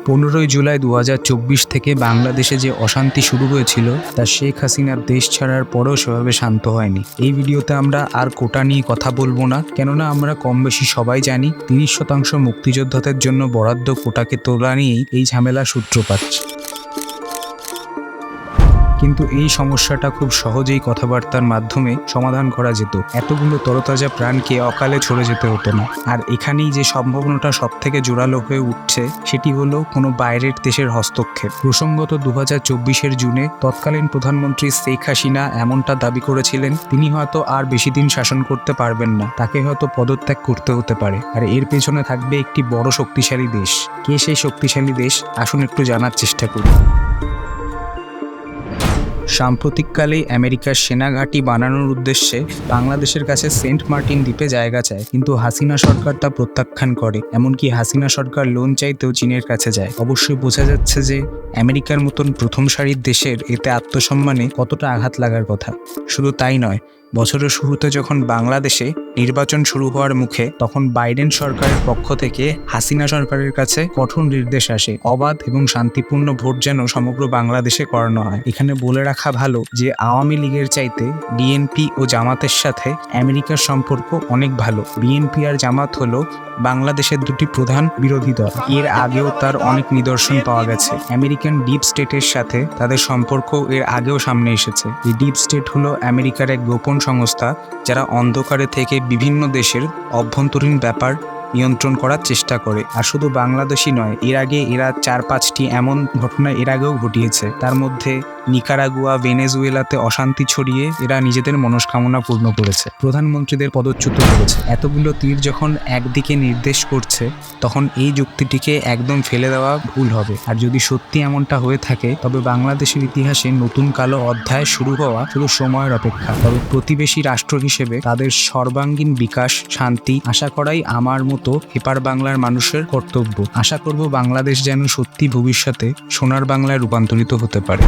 15 জুলাই 2024 থেকে বাংলাদেশে যে অশান্তি শুরু হয়েছিল তা শেখ হাসিনার দেশ ছাড়ার পরেও সেভাবে শান্ত হয়নি। এই ভিডিওতে আমরা আর কোটা নিয়ে কথা বলবো না, কেননা আমরা কম বেশি সবাই জানি 30% মুক্তিযোদ্ধাদের জন্য বরাদ্দ কোটাকে তোলা নিয়েই এই ঝামেলা সূত্রপাত। কিন্তু এই সমস্যাটা খুব সহজেই কথাবার্তার মাধ্যমে সমাধান করা যেত। এতগুলো তরতাজা প্রাণকে অকালে ছড়ে যেতে হতো না। আর এখানেই যে সম্ভাবনাটা সব থেকে জোরালো হয়ে উঠছে সেটি হলো কোনো বাইরের দেশের হস্তক্ষেপ। প্রসঙ্গত 2024 জুনে তৎকালীন প্রধানমন্ত্রী শেখ হাসিনা এমনটা দাবি করেছিলেন, তিনি হয়তো আর বেশি দিন শাসন করতে পারবেন না, তাকে হয়তো পদত্যাগ করতে হতে পারে। আর এর পেছনে থাকবে একটি বড় শক্তিশালী দেশ। কে সেই শক্তিশালী দেশ, আসুন একটু জানার চেষ্টা করি। সাম্প্রতিককালে আমেরিকার সেনা ঘাঁটি বানানোর উদ্দেশ্যে বাংলাদেশের কাছে সেন্ট মার্টিন দ্বীপে জায়গা চায়, কিন্তু হাসিনা সরকার তা প্রত্যাখ্যান করে। এমনকি হাসিনা সরকার লোন চাইতেও চীনের কাছে যায়। অবশ্যই বোঝা যাচ্ছে যে আমেরিকার মতন প্রথম সারির দেশের এতে আত্মসম্মানে কতটা আঘাত লাগার কথা। শুধু তাই নয়, বছরের শুরুতে যখন বাংলাদেশে নির্বাচন শুরু হওয়ার মুখে, তখন বাইডেন সরকারের পক্ষ থেকে হাসিনা সরকারের কাছে কঠোর নির্দেশ আসে, অবাধ এবং শান্তিপূর্ণ ভোট যেন সমগ্র বাংলাদেশে করানো হয়। এখানে বলে রাখা ভালো যে আওয়ামী লীগের চাইতে বিএনপি ও জামাতের সাথে আমেরিকার সম্পর্ক অনেক ভালো। বিএনপি আর জামাত হলো বাংলাদেশের দুটি প্রধান বিরোধী দল। এর আগেও তার অনেক নিদর্শন পাওয়া গেছে। আমেরিকান ডিপ স্টেটের সাথে তাদের সম্পর্ক এর আগেও সামনে এসেছে। এই ডিপ স্টেট হলো আমেরিকার এক গোপন সংস্থা যারা অন্ধকারে থেকে বিভিন্ন দেশের অভ্যন্তরীণ ব্যাপার নিয়ন্ত্রণ করার চেষ্টা করে। আর শুধু বাংলাদেশই নয়, এর আগে এরা 4-5টি এমন ঘটনা এর আগেও ঘটিয়েছে। তার মধ্যে নিকারাগুয়া, ভেনেজুয়েলাতে অশান্তি ছড়িয়ে এরা নিজেদের মনস্কামনা পূর্ণ করেছে, প্রধানমন্ত্রীদের পদচ্যুত করেছে। এতগুলো তীর যখন একদিকে নির্দেশ করছে, তখন এই যুক্তিটিকে একদম ফেলে দেওয়া ভুল হবে। আর যদি সত্যি এমনটা হয়ে থাকে, তবে বাংলাদেশের ইতিহাসে নতুন কালো অধ্যায় শুরু হওয়া শুধু সময়ের অপেক্ষা। তবে প্রতিবেশী রাষ্ট্র হিসেবে তাদের সর্বাঙ্গীন বিকাশ, শান্তি আশা করাই আমার মতো এপার বাংলার মানুষের কর্তব্য। আশা করব বাংলাদেশ যেন সত্যি ভবিষ্যতে সোনার বাংলায় রূপান্তরিত হতে পারে।